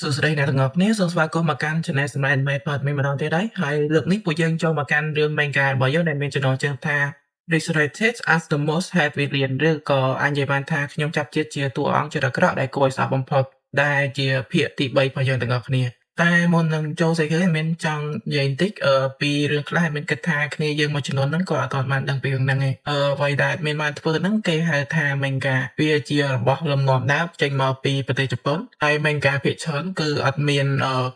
សួស្តីអ្នកទាំងអស់គ្នាសូមស្វាគមន៍មកកាន់ Channel សម្រាប់ Anime Pod មានម្ដងទៀតហើយលើកនេះពួកយើងចូលមកកាន់រឿង Manga របស់យើងដែលមានចំណងជើងថា Resurrected as the Most Hated Villain ឬក៏អាចនិយាយបានថាខ្ញុំចាប់ជាតិជាតួអង្គចិត្តអាក្រក់ដែលគួរឲ្យសោកបំផុតដែលជាភាគទី3របស់យើងទាំងអស់គ្នាតែមុននឹងចូលស្អីគេមានចង់និយាយបន្តិចពីរឿងខ្លះមានគិតថាគ្នាយើងមួយចំនួនហ្នឹងក៏អត់ទាន់បានដឹងពីរឿងហ្នឹងឯងអ្វីដែលមានបានធ្វើហ្នឹងគេហៅថា Manga វាជារបស់លំនាំដើមចេញមកពីប្រទេសជប៉ុនហើយ Manga ភាគច្រើនគឺអត់មាន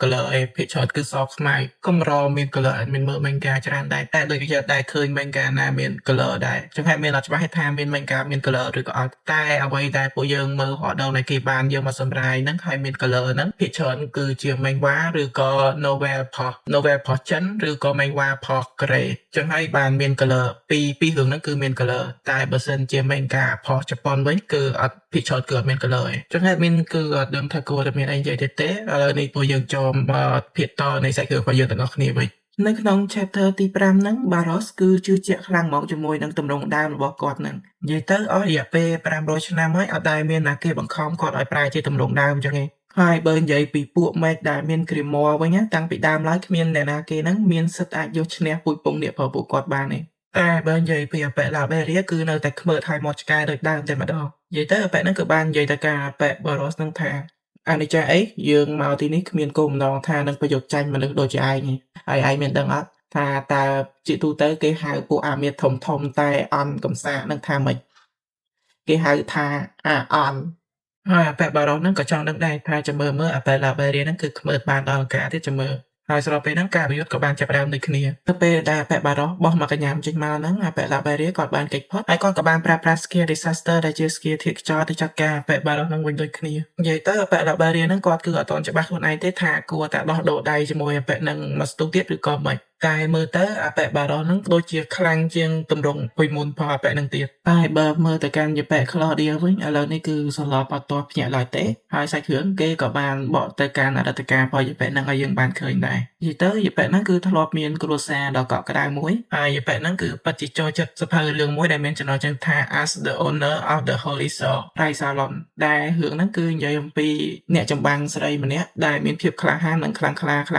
color ឯងភាគច្រើនគឺសខ្មៅកម្រមាន color អត់មានមើល Manga ច្រើនដែរតែដូចជាដែរឃើញ Manga ណាមាន color ដែរចឹងហើយមានអត់ច្បាស់ថាមាន Manga មាន color ឬក៏អត់តែអ្វីដែលពួកយើងមើលហត់ដល់នៃគេបានយកមកសម្រាយហ្នឹងហើយមាន color ហ្នឹងភាគច្រើនគឺជា Manga ឬក៏ novel ផុសចិនឬក៏ Manga ផុសកូរ៉េចឹងហើយបានមាន color ពីរឿងហ្នឹងគឺមាន color តែបើសិនជា Manga ផុសជប៉ុនវិញគឺអត់ភាគច្រើនគឺអត់មាន color ឯងចឹងហើយមានគឺអត់ដឹងថាគួរតែមានអីនិយាយទេឥឡូវនេះពួកយើងចូលមកភាគតនៃសាច់រឿងរបស់យើងទាំងអស់គ្នាវិញនៅក្នុង chapter ទី5ហ្នឹង Baros គឺជឿជាក់ខ្លាំងមកជាមួយនឹងទម្រង់ដើមរបស់គាត់ហ្នឹងនិយាយទៅអស់រយៈពេល500ឆ្នាំហើយអត់ដែលមានណាគេបង្ខំគាត់ឲ្យប្រើជាទម្រង់ដើមចឹងឯងហើយបើនិយាយពីពួកមេឃដែលមាន Grimoire វិញតាំងពីដើមឡើយគ្មានអ្នកណាគេហ្នឹងមានសិទ្ធិអាចយកឈ្នះពូជពងអ្នករបស់ពួកគាត់បានទេតែបើនិយាយពីអប៉ែឡាបេរីគឺនៅតែខ្មើថយមកឆ្កែដូចដើមតែម្ដងនិយាយទៅអប៉ែហ្នឹងគឺបាននិយាយទៅការអប៉ែ Baros ហ្នឹងថាអនិច្ចាអីយើងមកទីនេះគ្មានគោលបំណងថានឹងប្រយុទ្ធចាញ់មនុស្សដូចជាឯងហើយឯងមានដឹងអត់ថាតើជាទូទៅគេហៅពួកអាមាត្យធំតែអន់កំសាកនឹងថាម៉េចគេហៅថាអាអន់ហើយអប៉ែបារ៉ុសហ្នឹងក៏ចង់ដឹងដែរថាចាំមើលអប៉ែឡាបេរីហ្នឹងគឺខ្មើបានដល់ការទៀតចាំមើលហើយស្របពេលហ្នឹងការប្រយុទ្ធក៏បានចាប់ផ្ដើមដូចគ្នាទៅពេលដែលអប៉ែបារ៉ុសបោះមកកញ្ញាចេញមកហ្នឹងអប៉ែឡាបេរីគាត់បានគេចផុតហើយគាត់ក៏បានប្រើប្រាស់ skill disaster ដែលជា skill ធាតុខ្យល់ទៅចាត់ការអប៉ែបារ៉ុសហ្នឹងវិញដូចគ្នានិយាយទៅអប៉ែឡាបេរីហ្នឹងគាត់គឺអត់ទាន់ច្បាស់ខ្លួនឯងទេថាគួរតែដោះដូរដៃជាមួយអប៉ែហ្នឹងមកស្ទុះទៀតឬក៏មិនតែមើលទៅអប៉ែបារ៉ុសហ្នឹងដូចជាខ្លាំងជាងទម្រង់ពុយមុនផងអប៉ែហ្នឹងទៀតតែបើមើលទៅកាន់យប៉ែក្លោឌៀវិញឥឡូវនេះគឺសន្លប់អត់ទាន់ភ្ញាក់ឡើយទេហើយសាច់រឿងគេក៏បានបកទៅកាន់អតីតកាលរបស់យប៉ែហ្នឹងឲ្យយើងបានឃើញដែរនិយាយទៅយប៉ែហ្នឹងគឺធ្លាប់មានគ្រួសារដ៏កក់ក្ដៅមួយហើយយប៉ែហ្នឹងគឺពិតជាចូលចិត្តសភៅរឿងមួយដែលមានចំណងជើងថា As the Owner of the Holy Soul Raisalon ដែលរឿងហ្នឹងគឺនិយាយអំពីអ្នកចម្បាំងស្រីម្នាក់ដែលមានភាពក្លាហាននិងខ្លា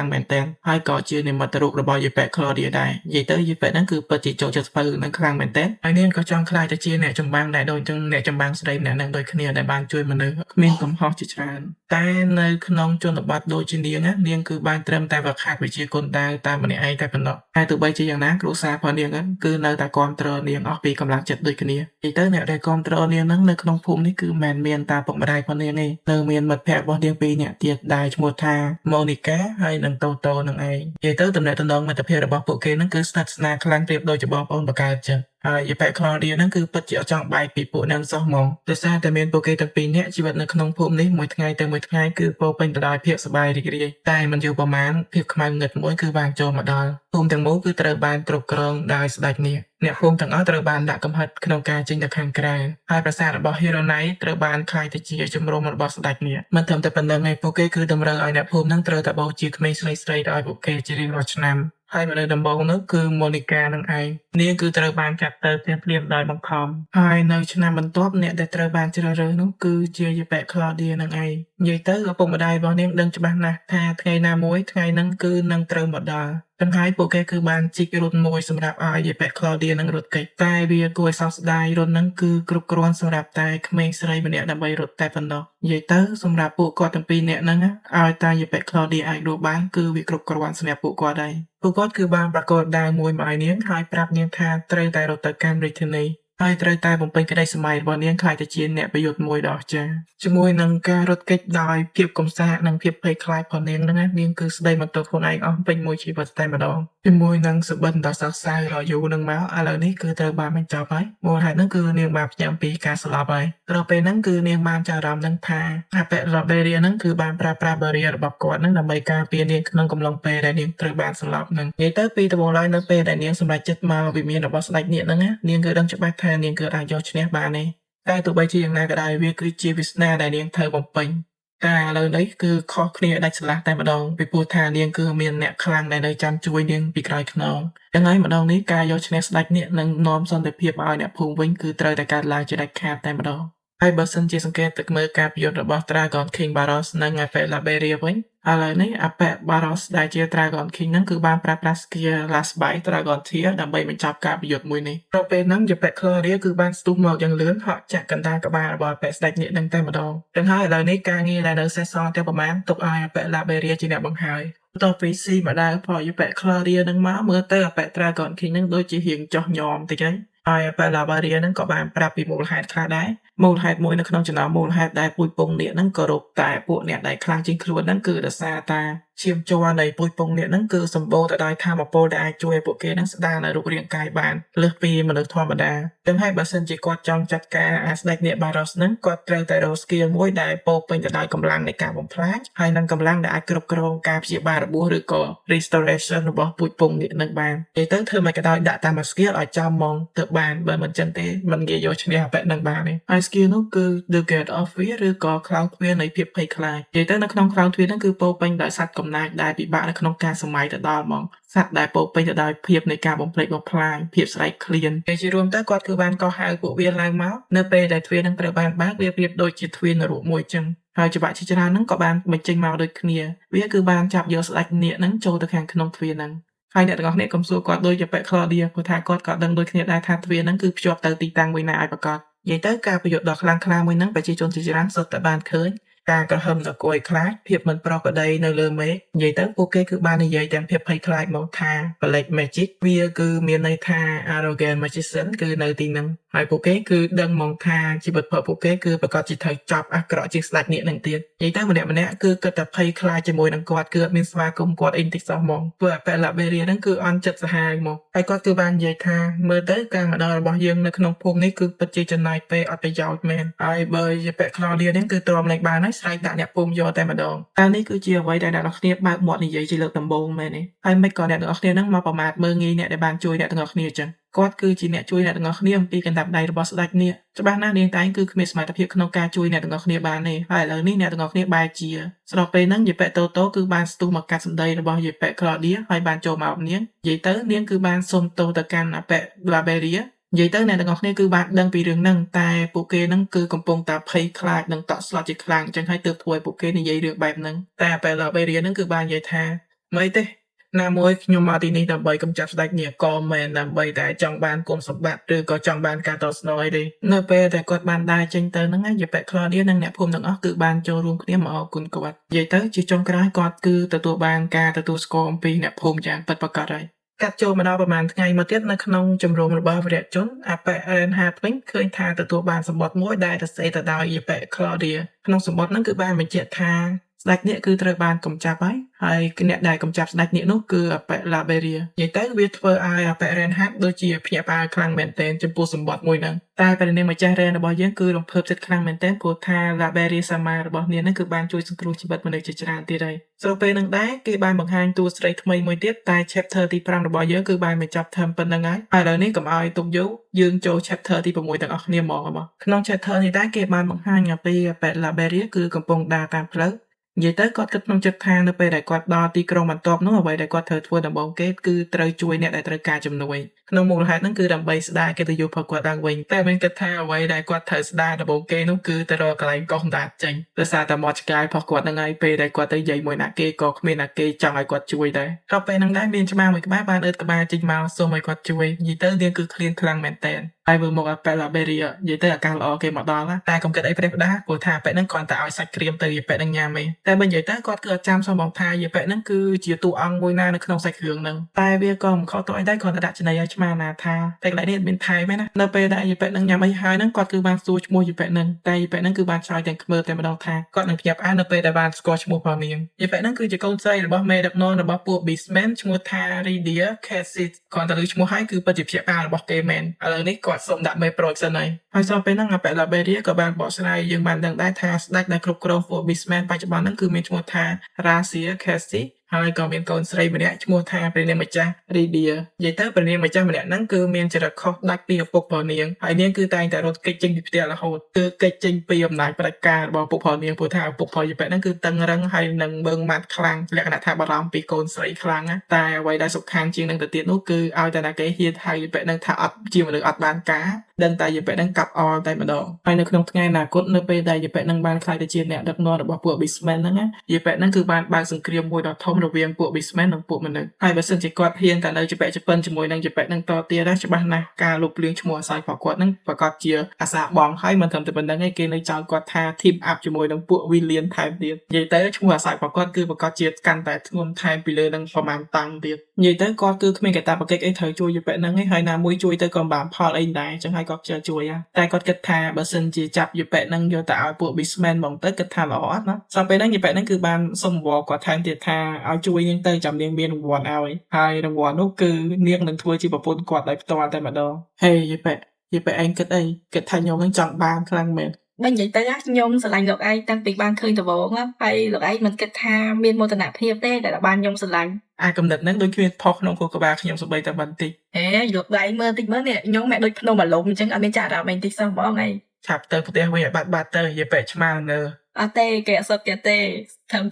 ំងមែនទែនហើយក៏ជានិមិត្តរូបរបស់យប៉ែក្លោឌៀដែរនិយាយទៅយប៉ែហ្នឹងគឺពិតជាចូលចិត្តសភៅនឹងខ្លាំងមែនទែនហើយនាងក៏ចង់ខ្លាចទៅជាអ្នកចម្បាំងដែលដូចទាំងអ្នកចម្បាំងស្រីម្នាក់ហ្នឹងដូចគ្នាដែលបានជួយមនុស្សគ្មានកំហុសជាច្រើនតែនៅក្នុងជនបទដូចជានាងគឺបានត្រឹមតែវឹកហាត់វិជាគុណដាវតែម្នាក់ឯងតែប៉ុណ្ណោះហើយទោះបីជាយ៉ាងណាគ្រួសាររបស់នាងហ្នឹងគឺនៅតែគាំទ្រនាងអស់ពីកម្លាំងចិត្តដូចគ្នានិយាយទៅអ្នកដែលគាំទ្រនាងហ្នឹងនៅក្នុងភូមិនេះគឺមិនមានតែពុកម្ដាយរបស់នាងទេនៅមានមិត្តភក្តិរបស់នាងពីរនាក់ទៀតដែលឈ្មោះថា Monica ហើយនិង Toto នឹងឯងនិយាយទៅតំណែងមិត្តភាពរបស់ពួកគេហ្នឹងគឺស្និទ្ធស្នាលខ្លាំងប្រៀបដូចជាបងប្អូនបង្កើតចឹងហើយយប៉ែក្លោឌៀហ្នឹងគឺពិតជាអត់ចង់បែកពីពួកហ្នឹងសោះហ្មងដោយសារតែមានពួកគេទាំងពីរនាក់ជីវិតនៅក្នុងភូមិនេះមួយថ្ងៃទៅមួយថ្ងៃគឺពោរពេញទៅដោយភាពសប្បាយរីករាយតែមិនយូរប៉ុន្មានភាពខ្មៅងឹតមួយគឺបានចូលមកដល់ភូមិទាំងមូលគឺត្រូវបានគ្រប់គ្រងដោយស្ដេចនេះអ្នកភូមិទាំងអស់ត្រូវបានដាក់កំហិតក្នុងការចេញទៅខាងក្រៅហើយប្រាសាទរបស់ Hironai ត្រូវបានក្លាយទៅជាជំរំរបស់ស្ដេចនេះមិនត្រឹមតែប៉ុណ្្នឹងឯងពួកគេគឺតម្រូវឲ្យអ្នកភូមិហ្នឹងត្រូវតែបោជាក្មេងស្រីៗឲ្យពួកគេជារៀងរាល់ឆ្នាំហើយមនុស្សដំបូងនោះគឺ Monica នឹងឯងនាងគឺត្រូវបានចាប់ទៅភ្លាមៗដោយបង្ខំហើយនៅឆ្នាំបន្ទាប់អ្នកដែលត្រូវបានជ្រើសរើសនោះគឺជាយប៉ែក្លោឌៀនឹងឯងនិយាយទៅឪពុកម្ដាយរបស់នាងដឹងច្បាស់ណាស់ថាថ្ងៃណាមួយថ្ងៃហ្នឹងគឺនឹងត្រូវមកដល់ទាំងហើយពួកគេគឺបានជីករថមួយសម្រាប់ឲ្យយប៉ែក្លោឌៀនឹងរត់គេចតែវាគួរឲ្យសោកស្ដាយរថហ្នឹងគឺគ្រប់គ្រាន់សម្រាប់តែក្មេងស្រីម្នាក់ដើម្បីរត់តែប៉ុណ្ណោះនិយាយទៅសម្រាប់ពួកគាត់ទាំងពីរនាក់ហ្នឹងឲ្យតែយប៉ែក្លោឌៀអាចរស់បានគឺវាគ្រប់គ្រាន់សម្រាប់ពួកគាត់ហើយពួកគាត់គឺបានប្រកល់ដាវមួយមកឲ្យនាងហើយប្រាប់នាងថាត្រូវតែរត់ទៅកាន់រាជធានីហើយត្រូវតែបំពេញក្តីសម័យរបស់នាងខ្លាចទៅជាអ្នកប្រយុទ្ធមួយដ៏អស្ចារ្យជាមួយនឹងការរត់គេចដោយភាពកំសាកនិងភាពភ័យខ្លាចរបស់នាងហ្នឹងនាងគឺស្ដីបន្ទោសខ្លួនឯងអស់ពេញមួយជីវិតតែម្ដងជាមួយនឹងសុបិនដ៏សោកសៅរយូរនឹងមកឥឡូវនេះគឺត្រូវបានបញ្ចប់ហើយមូលហេតុហ្នឹងគឺនាងបានភ្ញាក់ពីការស្លាប់ហើយក្រោយពេលហ្នឹងគឺនាងបានចាប់អារម្មណ៍នឹងថាអប៉ែរ៉ាបេរីហ្នឹងគឺបានប្រើប្រាស់បារីរបស់គាត់ហ្នឹងដើម្បីការពារនាងក្នុងកំឡុងពេលដែលនាងត្រូវបានស្លាប់ហ្នឹងនិយាយទៅពីដំបូងឡើយនៅពេលដែលនាងសម្រេចចិត្តមកវិមានរបស់ស្ដេចនាងហ្នឹងនាងគឺដឹងច្បាស់ថានាងគឺអាចយកឈ្នះបានទេតែទោះបីជាយ៉ាងណាក៏ដោយវាគឺជាវាសនាដែលនាងត្រូវបំពេញតែឥឡូវនេះគឺខុសគ្នាដាច់ស្រឡះតែម្ដងពីព្រោះថានាងគឺមានអ្នកខ្លាំងដែលនៅចាំជួយនាងពីក្រោយខ្នងយ៉ាងហើយម្ដងនេះការយកឈ្នះស្ដេចនេះនឹងនាំសន្តិភាពឲ្យអ្នកភូមិវិញគឺត្រូវតែកើតឡើងជាដាច់ខាតតែម្ដង ហើយបើសិនជាសង្កេតទឹកមើលការប្រយុទ្ធរបស់ Dragon King Barros និង Ape Laberia វិញឥឡូវនេះ Ape Barros ដែលជា Dragon King ហ្នឹងគឺបានប្រើប្រាស់ skill Last Bite Dragon Tear ដើម្បីបញ្ចប់ការប្រយុទ្ធមួយនេះដល់ពេលហ្នឹង Ape Claudia គឺបានស្ទុះមកយ៉ាងលឿនហក់ចាក់កណ្ដាលក្បាលរបស់ Ape ស្ដេចនាគនឹងតែម្ដងទាំងហើយឥឡូវនេះការងារដែលនៅសេសសល់តែប្រមាណទុកឲ្យ Ape Laberia ជាអ្នកបង្ហើយបន្ទាប់ពីស៊ីម្ដៅផល Ape Claudia នឹងមកមើលទៅ Ape Dragon King នឹងដូចជារៀងចោះញោមតិចហើយហើយ Ape Laberia នឹងក៏បានប្រាប់ពីមូលហេតុខ្លះដែរមូលហេតុមួយនៅក្នុងចំណោមមូលហេតុដែលពូជពងនាគហ្នឹងគោរពតែពួកអ្នកដែលខ្លាំងជាងខ្លួនហ្នឹងគឺដោយសារតែឈាមជ័រនៃពូជពងនាគហ្នឹងគឺសម្បូរទៅដោយថាមពលដែលអាចជួយឲ្យពួកគេហ្នឹងស្ដារនៅរូបរាងកាយបានលើសពីមនុស្សធម្មតាទាំងហើយបើសិនជាគាត់ចង់ចាត់ការអាស្ដេចនាគ Barros ហ្នឹងគាត់ត្រូវតែរក skill មួយដែលពោពេញទៅដោយកម្លាំងនៃការបំផ្លាញហើយនិងកម្លាំងដែលអាចគ្រប់គ្រងការព្យាបាលរបួសឬក៏ restoration របស់ពូជពងនាគហ្នឹងបាននិយាយទៅធ្វើមិនក៏ដោយដាក់តាម skill ឲ្យចំហ្មងទៅបានបើមិនចឹងទេមិនងាយយកឈ្នះអបិហ្នឹងបានទេហើយ skill នោះគឺ The Gate of Fear ឬក៏ Cloud Fear នៃភាពភ័យខ្លាចនិយាយទៅនៅក្នុង Cloud Fear ហ្នឹងគឺពោពេញដោយសត្វកំណាចដែលពិបាកនៅក្នុងការសម័យទៅដល់ហ្មងសត្វដែលពោពេញទៅដោយភាពនៃការបំផ្លិចបំផ្លាញភាពស្រែកឃ្លានជារួមទៅគាត់គឺបានកោះហៅពួកវាឡើងមកនៅពេលដែលទ្វារនឹងត្រូវបានបើកវាប្រៀបដូចជាទ្វារនរកមួយចឹងហើយច្បាក់ជាច្រើនហ្នឹងក៏បានបញ្ចេញមកដូចគ្នាវាគឺបានចាប់យកស្ដេចនាគហ្នឹងចូលទៅខាងក្នុងទ្វារហ្នឹងហើយអ្នកទាំងអស់គ្នាកុំសួរគាត់ដូចជាប៉ែ Claudia ព្រោះថាគាត់ក៏ដឹងដូចគ្នាដែរថាទ្វារហ្នឹងគឺភ្ជាប់ទៅទីតាំងមួយណាឲ្យប្រកបនិយាយទៅការប្រយុទ្ធដ៏ខ្លាំងក្លាមួយហ្នឹងប្រជាជនជាច្រើនសុទ្ធតែបានឃើញការក្រហមដ៏គួរឲ្យខ្លាចភាពមិនប្រក្រតីនៅលើមេឃនិយាយទៅពួកគេគឺបាននិយាយទាំងភាពភ័យខ្លាចមកថា Black Magic វាគឺមានន័យថា Arrogant Magician គឺនៅទីហ្នឹងហើយពួកគេគឺដឹងមកថាជីវិតរបស់ពួកគេគឺប្រកាសជាត្រូវចប់អាក្រក់ជាងស្ដេចនាគនឹងទៀតនិយាយទៅម្នាក់គឺគិតតែភ័យខ្លាចជាមួយនឹងគាត់គឺអត់មានស្វាគមន៍គាត់អីតិចសោះហ្មងព្រោះ Ape Laberia ហ្នឹងគឺអន់ចិត្តសាហាវមកហើយគាត់គឺបាននិយាយថាមើលទៅការមកដល់របស់យើងនៅក្នុងភូមិនេះគឺពិតជាចំណាយពេលអត់ប្រយោជន៍មែនហើយបើ Ape Claudia ហ្នឹងគឺទ្រាំលែងបានហើយស្រែកដាក់អ្នកភូមិយកតែម្ដងតែនេះគឺជាអ្វីដែលអ្នកនរគ្នាបើកមាត់និយាយជាលើកដំបូងមែនទេហើយមិនក៏អ្នកទាំងអស់គ្នាហ្នឹងមកប្រមាថមើលងាយអ្នកដែលបានជួយអ្នកទាំងអស់គ្នាចឹងគាត់គឺជាអ្នកជួយអ្នកទាំងអស់គ្នាអំពីកណ្ដាប់ដៃរបស់ស្ដេចនាគច្បាស់ណាស់នាងតែងគឺគ្មានសមត្ថភាពក្នុងការជួយអ្នកទាំងអស់គ្នាបានទេហើយឥឡូវនេះអ្នកទាំងអស់គ្នាបែរជាស្របពេលហ្នឹងយេប៉ែតូតូគឺបានស្ទុះមកកាត់សម្ដីរបស់យេប៉ែ Claudia ហើយបានចូលមកនាងនិយាយទៅនាងគឺបានសុំទោសទៅកាន់អាប៉ែ Laberia និយាយទៅអ្នកទាំងអស់គ្នាគឺបានដឹងពីរឿងហ្នឹងតែពួកគេហ្នឹងគឺកំពុងតែភ័យខ្លាចនិងតក់ស្លុតជាខ្លាំងអញ្ចឹងហើយទើបធ្វើឲ្យពួកគេនិយាយរឿងបែបហ្នឹងតែអាប៉ែ Laberia ហ្នឹងគឺបាននិយាយថាមិនទេណាមួយខ្ញុំមកទីនេះដើម្បីកម្ចាត់ស្ដេចនាគក៏មិនដើម្បីតែចង់បានគុណសម្បត្តិឬក៏ចង់បានការតបស្នងអីទេនៅពេលដែលគាត់បានដើរចេញទៅហ្នឹងយេប៉ែ Claudia និងអ្នកភូមិទាំងអស់គឺបានចូលរួមគ្នាមកអរគុណគាត់និយាយទៅជាចុងក្រោយគាត់គឺទទួលបានការទទួលស្គាល់អំពីអ្នកភូមិយ៉ាងពិតប្រាកដហើយកាត់ចូលមកដល់ប្រហែលថ្ងៃមកទៀតនៅក្នុងជំរំរបស់វីរៈជនអាប៉ែ Reinhardt វិញឃើញថាទទួលបានសម្បត្តិមួយដែលសរសេរទៅដោយយេប៉ែ Claudia ក្នុងសម្បត្តិហ្នឹងគឺបានបញ្ជាក់ថាស្ដេចនាគគឺត្រូវបានកំចាប់ហើយអ្នកដែលកំចាប់ស្ដេចនាគនោះគឺអាប៉ែ Laberia និយាយទៅវាធ្វើឲ្យអាប៉ែ Reinhardt ដូចជាភ្ញាក់ផ្អើលខ្លាំងមែនទែនចំពោះសម្បត្តិមួយហ្នឹងតែព្រះនាងម្ចាស់ Ren របស់យើងគឺរំភើបចិត្តខ្លាំងមែនទែនព្រោះថា Laberia សាមារបស់នាងហ្នឹងគឺបានជួយសង្គ្រោះជីវិតមនុស្សជាច្រើនទៀតហើយស្របពេលហ្នឹងដែរគេបានបង្ហាញតួស្រីថ្មីមួយទៀតតែ chapter ទី5របស់យើងគឺបានបញ្ចប់ត្រឹមប៉ុណ្្នឹងហើយឥឡូវនេះកុំឲ្យទុកយូរយើងចូល chapter ទី6ទាំងអស់គ្នាហ្មងក្នុង chapter នេះដែរគេបានបង្ហាញអំពីអាប៉ែ Laberia គឺកំពុងដើរតាមផ្លូវនិយាយទៅគាត់គិតក្នុងចិត្តថានៅពេលដែលគាត់ដល់ទីក្រុងបន្ទាប់នោះអ្វីដែលគាត់ត្រូវធ្វើដំបូងគេគឺត្រូវជួយអ្នកដែលត្រូវការជំនួយក្នុងមូលហេតុហ្នឹងគឺដើម្បីស្ដារកិត្តិយសរបស់គាត់ឡើងវិញតែមិនគិតថាអ្វីដែលគាត់ត្រូវស្ដារដំបូងគេនោះគឺទៅរកកន្លែងកោះដាតចេញដោយសារតែមាត់ឆ្កែរបស់គាត់ហ្នឹងហើយពេលដែលគាត់ទៅនិយាយមួយណាគេក៏គ្មានណាគេចង់ឲ្យគាត់ជួយដែរដល់ពេលហ្នឹងដែរមានច្បាស់មួយក្បាលបានអឺតក្បាលចេញមកសូមឲ្យគាត់ជួយនិយាយទៅនាងគឺឃ្លានខ្លាំងមែនតើហើយមើលមកអាប៉ែ Laberia និយាយទៅអាការល្អគេមកដល់តែកុំគិតអីប្រេះផ្ដាព្រោះថាប៉ែហ្នឹងគ្រាន់តែឲ្យសាច់ក្រៀមទៅយេប៉ែហ្នឹងញ៉ាំឯងតែបើនិយាយទៅគាត់គឺអត់ចាំសោះបងថាយេប៉ែហ្នឹងគឺជាតួអង្គមួយណានៅក្នុងសាច់គ្រឿងហ្នឹងតែវាក៏មិនខុសទៅអីដែរគ្រាន់តែដាក់ចំណីឲ្យឆ្មាណាថាតែកន្លែងនេះមានថែមឯណានៅពេលដែលយេប៉ែហ្នឹងញ៉ាំអីហើយហ្នឹងគាត់គឺបានសួរឈ្មោះយេប៉ែហ្នឹងតែយេប៉ែហ្នឹងគឺបានឆ្លើយទាំងខ្មើតែម្ដងថាគាត់នឹងភ្ញាក់ផ្អើលនៅពេលដែលបានស្គាល់ឈ្មោះផងនាងយេប៉ែហ្នឹងគឺជាកូនស្រីរបស់មេដឹកនាំរបស់ពួក Beastmen ឈ្មោះថា Rydia Cassis គ្រាន់តែឮឈ្មោះហើយគឺពិតជាភ្ញាក់ផ្អើលរបស់គេមែនឥឡូវនេះគាត់សុំដាក់មេប្រូចសិនហើយស្របពេលហ្នឹងអាប៉ែ Laberia ក៏បានបកស្រាយយើងបានដឹងដែរថាស្ដេចដែលគ្រប់គ្រងពួក Beastmen បច្ចុប្បន្នហ្នឹងគឺមានឈ្មោះថា Razia Cassis ហើយក៏មានកូនស្រីម្នាក់ឈ្មោះថាព្រះនាងម្ចាស់ Rydia និយាយទៅព្រះនាងម្ចាស់ម្នាក់ហ្នឹងគឺមានចរិតខុសដាច់ពីឪពុករបស់នាងហើយនាងគឺតែងតែរត់គេចចេញពីផ្ទះរហូតគឺគេចចេញពីអំណាចផ្ដាច់ការរបស់ឪពុករបស់នាងព្រោះថាឪពុករបស់យេប៉ែហ្នឹងគឺតឹងរឹងហើយនឹងមើងម៉ាត់ខ្លាំងលក្ខណៈថាបារម្ភពីកូនស្រីខ្លាំងតែអ្វីដែលសំខាន់ជាងនឹងទៅទៀតនោះគឺឲ្យតែណាគេហ៊ានហៅយេប៉ែហ្នឹងថាអត់ជាមនុស្សអត់បានការ ដឹងតែយេប៉ែនឹងកាប់អល់តែម្ដងហើយនៅក្នុងថ្ងៃអនាគតនៅពេលដែលយេប៉ែនឹងបានខ្លាយទៅជាអ្នកដឹកនាំរបស់ពួក Beastmen ហ្នឹងណាយេប៉ែនឹងគឺបានបើកសង្គ្រាមមួយដ៏ធំរវាងពួក Beastmen និងពួកមនុស្សហើយបើសិនជាគាត់ហ៊ានតែនៅជាពាក់ជាពិនជាមួយនឹងយេប៉ែនឹងតទៀតណាច្បាស់ណាស់ការលុបលាងឈ្មោះអាស័យរបស់គាត់នឹងប្រកាសជាអាសាបងហើយមិនត្រឹមតែប៉ុណ្្នឹងទេគេនៅចោទគាត់ថា team up ជាមួយនឹងពួក Villain ថែមទៀតនិយាយទៅឈ្មោះអាស័យរបស់គាត់គឺប្រកាសជាកាន់តែធ្ងន់ថែមពីលើនឹងប្រមាណតាំងទៀតនិយាយទៅគាត់គឺគ្មានកាតព្វកិច្ចអីត្រូវជួយយេប៉ែនឹងឯងហើយណាមួយជួយទៅក៏បានផលអីដែរអញ្ចឹងហើយគាត់ជួយតែគាត់គិតថាបើសិនជាចាប់យេប៉ែនឹងយកទៅឲ្យពួក Beastman ហ្មងទៅគិតថាល្អអត់ណាsauពេលហ្នឹងយេប៉ែនឹងគឺបានសុំរង្វាន់គាត់ថែមទៀតថាឲ្យជួយនាងទៅចាំនាងមានរង្វាន់ឲ្យហើយរង្វាន់នោះគឺនាងនឹងធ្វើជាប្រពន្ធគាត់ដោយផ្ទាល់តែម្ដងហេយេប៉ែឯងគិតអីគិតថាខ្ញុំនឹងចង់បានខ្លាំងមែនបើនិយាយទៅខ្ញុំស្រឡាញ់លោកឯងតាំងពីបានឃើញដំបូងហើយលោកឯងមិនគិតថាមានមោទនភាពទេដែលបានខ្ញុំស្រឡាញ់កំណត់ហ្នឹងដូចគ្មានផុសក្នុងខួរក្បាលខ្ញុំសម្បីតែបន្តិចលោកឯងមើលតិចមើលនេះខ្ញុំមិនដូចភ្នំអាលុំអញ្ចឹងអត់មានចាក់អារម្មណ៍អីតិចសោះហ្មងឯងឆាប់ទៅផ្ទះវិញឲ្យបាត់ទៅយេប៉ែឆ្មាងើអត់ទេគេអត់សុខទេ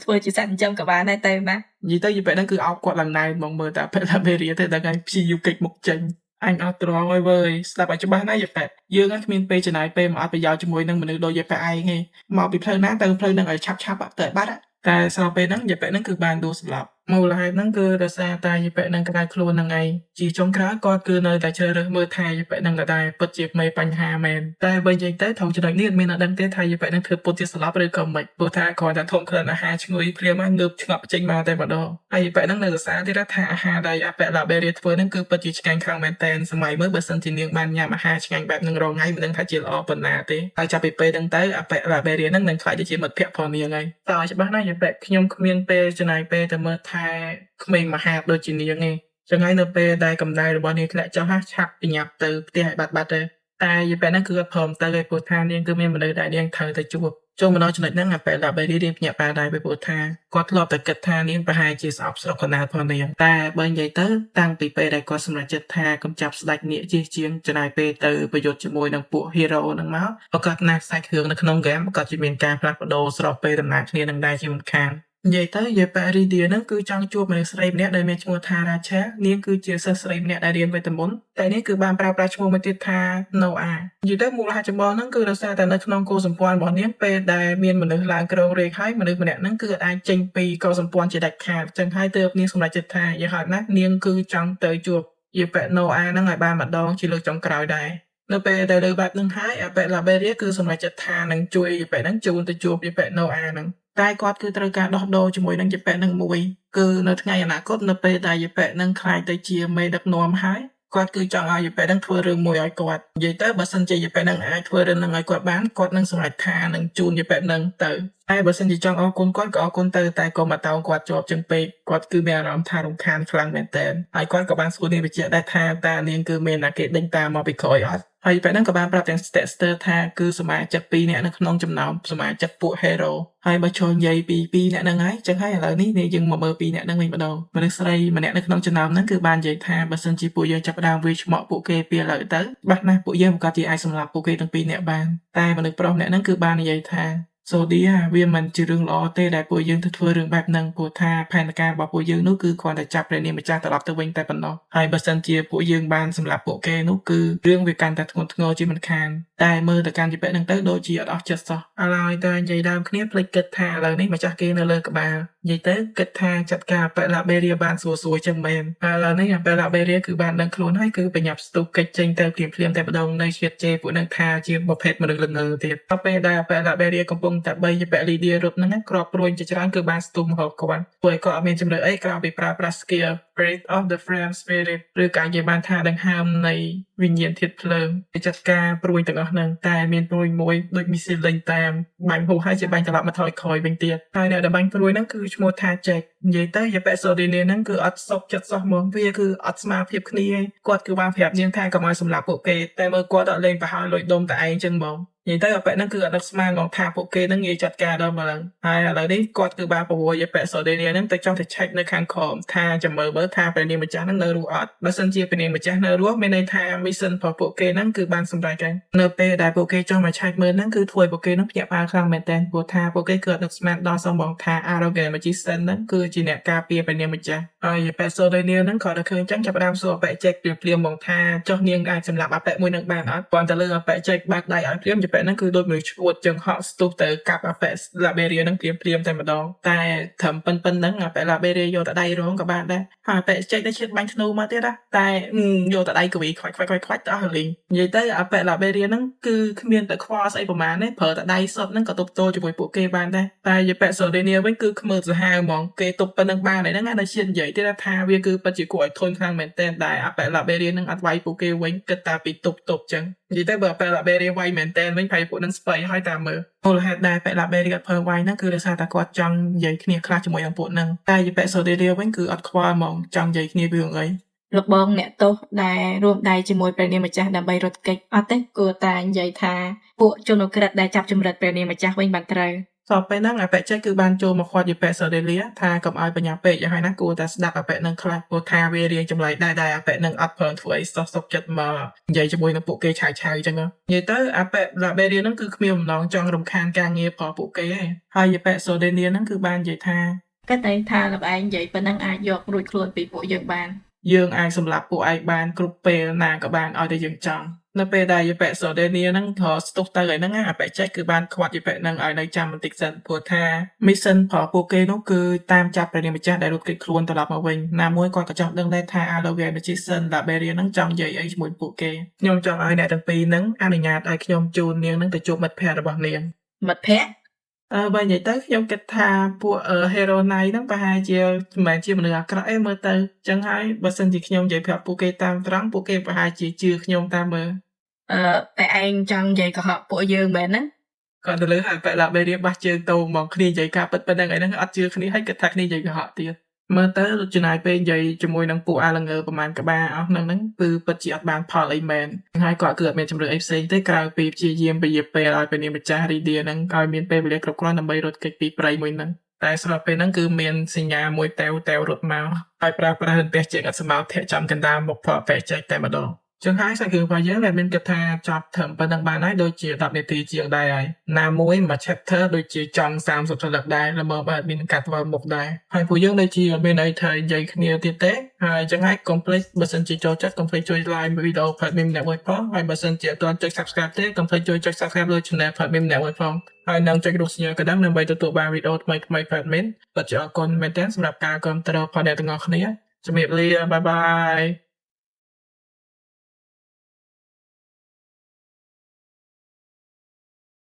ធ្វើជាសត្វចិញ្ចឹមក៏បានដែរទៅណានិយាយទៅយេប៉ែហ្នឹងគឺអោបគាត់ឡើងណែនហ្មងមើលតែពេលថាវេរាទៅដល់ថ្ងៃព្យាយាមកិច្ចមុខចេញអញអត់ត្រង់ហើយវើយស្ដាប់ឲ្យច្បាស់ណាយេប៉ែយើងហ្នឹងគ្មានពេលចំណាយពេលមកអត់ប្រយោជន៍ជាមួយនឹងមនុស្សដូចយេប៉ែឯងទេមកពីផ្លូវណាទៅផ្លូវហ្នឹងឲ្យឆាប់ទៅបាត់តែស្របពេលហ្នឹងយេប៉ែហ្នឹងគឺបានដួលស្លាប់មូលហេតុហ្នឹងគឺដោយសារតែយេប៉ែនឹងក្តៅខ្លួនហ្នឹងឯងជាចុងក្រោយគាត់គឺនៅតែជ្រើសរើសមើលថែយេប៉ែនឹងដែរពិតជាមេបញ្ហាមែនតែបើនិយាយទៅធំចំណុចនេះអត់មានអ្នកដឹងទេថាយេប៉ែនឹងធ្វើពុតជាស្លាប់ឬក៏មិនព្រោះថាគាត់តែធំក្លិនអាហារឈ្ងុយភ្លាមងើបឆ្ងល់ចេញមកតែម្ដងហើយយេប៉ែនឹងនៅសរសើរទៀតថាអាហារដែលអាប៉ែឡាបេរីធ្វើហ្នឹងគឺពិតជាឆ្ងាញ់ខ្លាំងមែនតែនសម័យមើលបើសិនជានាងបានញ៉ាំអាហារឆ្ងាញ់បែបហ្នឹងរងថ្ងៃមិនដឹងថាជាល្អប៉ុណ្ណាទេហើយចាប់ពីពេលហ្នឹងទៅអាប៉ែឡាបេរីហ្នឹងនឹងខ្លាចទៅជាមិត្តភក្តិផងនាងហើយតើច្បាស់ណាស់យេប៉ែខ្ញុំគ្មានពេលចំណាយពេលទៅមើលថែក្មេងមហាបដូចជានាងឯងចឹងហើយនៅពេលដែលកម្ដៅរបស់នាងធ្លាក់ចុះឆាប់បញ្ញាប់ទៅផ្ទះឲ្យបាត់ទៅតែយេប៉ែហ្នឹងគឺអត់ព្រមទៅឯព្រោះថានាងគឺមានមនុស្សដែលនាងត្រូវទៅជួបចូលមកដល់ចំណុចហ្នឹងអាប៉ែឡាបេរីរៀងភ្ញាក់ផ្អើលដែរព្រោះថាគាត់ធ្លាប់តែគិតថានាងប្រហែលជាស្អប់ស្រុកកណ្ដាលផងនាងតែបើនិយាយទៅតាំងពីពេលដែលគាត់សម្រេចចិត្តថាកុំចាប់ស្ដេចនាគជាជាងចំណាយពេលទៅប្រយុទ្ធជាមួយនឹងពួក hero ហ្នឹងមកប្រកាសណាស់សាច់រឿងនៅក្នុងហ្គេមក៏ជាមានការផ្លាស់ប្ដូរស្របពេលដំណើរគ្នានឹងដែរជាមិនខាននិយាយទៅយេប៉ែរីឌីហ្នឹងគឺចង់ជួបមនុស្សស្រីម្នាក់ដែលមានឈ្មោះថារ៉ាឆានាងគឺជាសិស្សស្រីម្នាក់ដែលរៀនវេទមន្តតែនាងគឺបានប្រើប្រាស់ឈ្មោះមួយទៀតថាណូអានិយាយទៅមូលហេតុចម្បងហ្នឹងគឺដោយសារតែនៅក្នុងគោលសម្ព័ន្ធរបស់នាងពេលដែលមានមនុស្សឡើងក្រងរែកហើយមនុស្សម្នាក់ហ្នឹងគឺអាចចេញពីគោលសម្ព័ន្ធជាដាច់ខាតចឹងហើយទើបនាងសម្រេចចិត្តថាយ៉ាងហោចណាស់នាងគឺចង់ទៅជួបយេប៉ែណូអាហ្នឹងឲ្យបានម្ដងជាលើកចុងក្រោយដែរនៅពេលដែលលើបែបហ្នឹងហើយអាប៉ែឡាបេរីគឺសម្រេចចិត្តថានឹងជួយយេប៉ែហ្នឹងជូនទៅជួបយេប៉ែណូអាហ្នឹងតែគាត់គឺត្រូវការដោះដូរជាមួយនឹងយេប៉ែនឹងមួយគឺនៅថ្ងៃអនាគតនៅពេលដែលយេប៉ែនឹងខ្លាយទៅជាមេដឹកនាំហើយគាត់គឺចង់ឲ្យយេប៉ែនឹងធ្វើរឿងមួយឲ្យគាត់និយាយទៅបើសិនជាយេប៉ែនឹងអាចធ្វើរឿងហ្នឹងឲ្យគាត់បានគាត់នឹងសម្រេចថានឹងជូនយេប៉ែនឹងទៅតែបើសិនជាចង់អរគុណគាត់ក៏អរគុណទៅតែក៏មកតោងគាត់ជាប់ជាងពេកគាត់គឺមានអារម្មណ៍ថារំខានខ្លាំងមែនទែនហើយគាត់ក៏បានសួរនាងបញ្ជាក់ដែរថាតើនាងគឺមានណាគេដេញតាមមកពីក្រោយអត់ហើយពេលហ្នឹងក៏បានប្រាប់ទាំងស្ទាក់ស្ទើថាគឺសមាជិក2នាក់នៅក្នុងចំណោមសមាជិកពួក hero ហើយបើចូលនិយាយពី2នាក់ហ្នឹងហើយចឹងហើយឥឡូវនេះយើងមកមើល2នាក់ហ្នឹងវិញម្ដងមនុស្សស្រីម្នាក់នៅក្នុងចំណោមហ្នឹងគឺបាននិយាយថាបើសិនជាពួកយើងចាប់ផ្ដើមវាយឆ្មក់ពួកគេពីឥឡូវទៅច្បាស់ណាស់ពួកយើងប្រកាសជាអាចសម្លាប់ពួកគេទាំង2នាក់បានតែមនុស្សប្រុសម្នាក់ហ្នឹងគឺបាននិយាយថាសូឌីវាមិនជារឿងល្អទេដែលពួកយើងទៅធ្វើរឿងបែបហ្នឹងព្រោះថាផែនការរបស់ពួកយើងនោះគឺគ្រាន់តែចាប់ព្រះនាងម្ចាស់ត្រឡប់ទៅវិញតែប៉ុណ្ណោះហើយបើសិនជាពួកយើងបានសម្លាប់ពួកគេនោះគឺរឿងវាកាន់តែធ្ងន់ធ្ងរជាមិនខានតែមើលទៅកាន់យេប៉ែហ្នឹងទៅដូចជាអត់អស់ចិត្តសោះឥឡូវតែនិយាយដើមគ្នាភ្លេចគិតថាឥឡូវនេះម្ចាស់គេនៅលើក្បាលនិយាយទៅគិតថាចាត់ការប៉ែឡាបេរីបានស្រួលចឹងមែនឥឡូវនេះប៉ែឡាបេរីគឺបានដឹងខ្លួនហើយគឺបញ្ញាប់ស្ទុះកិច្ចចេញទៅភ្លាមៗតែម្ដងនៅជាតិជេរពួកនឹងថាជាប្រភេទមនុស្សល្ងើទៀតដល់ពេលដែលប៉ែឡាបេរីកំពុងតែបីយេប៉ែលីឌីរត់ហ្នឹងក្របព្រួយជាច្រើនគឺបានស្ទុះមកគាត់ពួកគាត់អត់មានជំរឿអីក្រៅពីប្រើប្រាស់ skill Breath of the Flame Spirit ឬក៏និយាយបានថាដង្ហើមនៃវិញ្ញាណធាតុភ្លើងទៅចាត់ការព្រួយទាំងអស់ហ្នឹងតែមានព្រួយមួយដូចមីស៊ីលលេងតាមបាញ់ហូរហើយជាបាញ់ត្រឡប់មកថយក្រោយវិញទៀតហើយអ្នកដែលបាញ់ព្រួយហ្នឹងគឺឈ្មោះថា Jack និយាយទៅយេប៉ែសូឌីនីហ្នឹងគឺអត់សុខចិត្តសោះហ្មងវាគឺអត់ស្មារភាពគ្នាគាត់គឺបានប្រាប់នាងថាកុំឲ្យសម្លាប់ពួកគេតែមើលគាត់អត់លេងប្រហើរលួចដុំតែឯងចឹងហ្មង និយាយទៅអាប៉ែហ្នឹងគឺអត់នឹកស្មានហ្មងថាពួកគេហ្នឹងងាយចាត់ការដល់ម្លឹងហើយឥឡូវនេះគាត់គឺបានពង្រួលឲ្យប៉ែ Sardinia ហ្នឹងទៅចង់ទៅ check នៅខាងក្រោមថាចាំមើលថាព្រះនាងម្ចាស់ហ្នឹងនៅរស់អត់បើសិនជាព្រះនាងម្ចាស់នៅរស់មានន័យថា mission របស់ពួកគេហ្នឹងគឺបានសម្រេចហើយនៅពេលដែលពួកគេចង់មក check មើលហ្នឹងគឺធ្វើឲ្យពួកគេហ្នឹងភ្ញាក់ផ្អើលខ្លាំងមែនទែនព្រោះថាពួកគេគឺអត់នឹកស្មានដល់សោះហ្មងថា Arrogant Magician ហ្នឹងគឺជាអ្នកការពារព្រះនាងម្ចាស់ហើយប៉ែ Sardinia ហ្នឹងគាត់ទៅឃើញចឹងចាប់ផ្ដើមសួរប៉ែ check ព្រាមៗហ្មងថាចុះនាងអាចសម្លាប់អាប៉ែមួយនឹងបានអត់គាត់ទៅលើអាប៉ែ check បាក់ដៃឲ្យព្រាមជាប៉ែហ្នឹងគឺដូចមនុស្សឈួតចឹងហក់ស្ទុះទៅកាប់អាប៉ែ Laberia ហ្នឹងព្រាមតែម្ដងតែត្រឹមប៉ុណ្្នឹងអាប៉ែ Laberia យកតែដៃរងក៏បានដែរហើយអាប៉ែ check ទៅឈៀតបាញ់ធ្នូមកទៀតណាតែយកតែដៃកវីខ្វាច់ទៅអស់លីងនិយាយទៅអាប៉ែ Laberia ហ្នឹងគឺគ្មានតែខ្វល់ស្អីប្រហែលទេប្រើតែដៃសុទ្ធហ្នឹងក៏ទប់ទល់ជាមួយពួកគេបានដែរតែយាប៉ែ Sardinia វិញគឺខ្មើសាហាវហ្មងគេទប់ប៉ុណ្្នឹងបានហើយហ្នឹងណាឈៀតនិយាយទៀតថាវាគឺពិតជាគួរឲ្យធន់ខ្លាំងមែនទែនដែរអាប៉ែ Laberia ហ្នឹងអត់វាយពួកគេវិញគិតតែពីទប់ចឹងនិយាយទៅបើអាប៉ែ Laberia វាយមែនទែនវិញប្រហែលពួកហ្នឹងស្បៃហើយតាមមើលមូលហេតុដែលប៉ែ Laberia អត់ប្រើវាយហ្នឹងគឺដោយសារតែគាត់ចង់និយាយគ្នាខ្លះជាមួយនឹងពួកហ្នឹងតែយាប៉ែ Sardinia វិញគឺអត់ខ្វល់ហ្មងចង់និយាយគ្នាពីរឿងអីលោកបងអ្នកទោសដែលរួមដៃជាមួយព្រះនាងម្ចាស់ដើម្បីរត់គេចអត់ទេគួរតែនិយាយថាពួកជនក្រិតដែលចាប់ចម្រិតព្រះនាងម្ចាស់វិញបានត្រូវសពពេលហ្នឹងអាប៉ែចេះគឺបានចូលមកខាត់យាប៉ែ Sardinia ថាកុំឲ្យបញ្ញាពេកយ៉ាងហើយណាគួរតែស្ដាប់អាប៉ែនឹងខ្លះព្រោះថាវារៀងចម្លែកដែរអាប៉ែនឹងអត់ព្រមធ្វើអីសុខចិត្តមកនិយាយជាមួយនឹងពួកគេឆាយអញ្ចឹងនិយាយទៅអាប៉ែ Laberia ហ្នឹងគឺគ្មានបំណងចង់រំខានការងាររបស់ពួកគេទេហើយយាប៉ែ Sardinia ហ្នឹងគឺបាននិយាយថាគិតថាលោកឯងនិយាយប៉ុណ្ណឹងអាចយករួចខ្លួនពីពួកយើងបានយើងអាចសម្លាប់ពួកឯងបានគ្រប់ពេលណាក៏បានឲ្យតែយើងចង់នៅពេលដែលយាប៉ែ Sardinia ហ្នឹងក៏ស្ទុះទៅហើយហ្នឹងអាប៉ែចេះគឺបានខ្វាត់យាប៉ែហ្នឹងឲ្យនៅចាំបន្តិចសិនព្រោះថា mission របស់ពួកគេនោះគឺតាមចាប់ព្រះនាងម្ចាស់ដែលរត់គេចខ្លួនត្រឡប់មកវិញណាមួយគាត់ក៏ចង់ដឹងដែរថា Arrogant Magician Laberia ហ្នឹងចង់និយាយអីជាមួយពួកគេខ្ញុំចង់ឲ្យអ្នកទាំងពីរហ្នឹងអនុញ្ញាតឲ្យខ្ញុំជូននាងហ្នឹងទៅជួបមិត្តភក្តិរបស់នាងមិត្តភក្តិបើនិយាយទៅខ្ញុំគិតថាពួក Hero Knight ហ្នឹងប្រហែលជាមិនមែនជាមនុស្សអាក្រក់ទេមើលទៅចឹងហើយបើសិនជាខ្ញុំនិយាយប្រាប់ពួកគេតាមត្រង់ពួកគេប្រហែលជាជឿខ្ញុំតាមមើលតែឯងចង់និយាយកុហកពួកយើងមែនហ្នឹងគាត់ទៅលើហើយប៉ែ Laberia បាសជើងទៅមកគ្នានិយាយការពិតប៉ុណ្្នឹងឯហ្នឹងអត់ជឿគ្នាហើយគិតថាគ្នានិយាយកុហកទៀតមើលទៅចំណាយពេលនិយាយជាមួយនឹងពួកអាលងើប្រហែលក្បាលអស់ហ្នឹងគឺពិតជាអត់បានផលអីមែនហើយគាត់គឺអត់មានជំរឿអីផ្សេងទេក្រៅពីព្យាយាមពយាពេលឲ្យពេលនេះម្ចាស់ Ridia ហ្នឹងឲ្យមានពេលវេលាគ្រប់គ្រាន់ដើម្បីរត់គេចពីព្រៃមួយហ្នឹងតែស្រាប់ពេលហ្នឹងគឺមានសញ្ញាមួយតែវរត់មកហើយប្រើប្រាស់រន្ទះជើងអត់សមោធាក់ចំកណ្ដាលមុខផកបែកចែកតែម្ដងចឹងហើយសាច់រឿងរបស់យើងដែលមានគិតថាចប់ត្រឹមប៉ុណ្្នឹងបានហើយដូចជា10នាទីជាងដែរហើយណាមួយមួយ chapter ដូចជាចង់30សន្លឹកដែរល្មមអាចមានកាត់ធ្វើមុខដែរហើយពួកយើងដូចជាមានន័យថានិយាយគ្នាទៀតទេហើយចឹងហើយកុំភ្លេចបើសិនជាចូលចិត្តកុំភ្លេចជួយ like វីដេអូ Platform Network ផងហើយបើសិនជាអត់ទាន់ចុច Subscribe ទេកុំភ្លេចជួយចុច Subscribe លើ Channel Platform Network ផងហើយនឹងចុចរូបសញ្ញាកណ្ដឹងដើម្បីទទួលបានវីដេអូថ្មីៗ Platform ពិតជាអរគុណមែនទែនសម្រាប់ការគាំទ្រផងអ្នកទាំងអស់គ្នាជំរាបលាបាយបាយ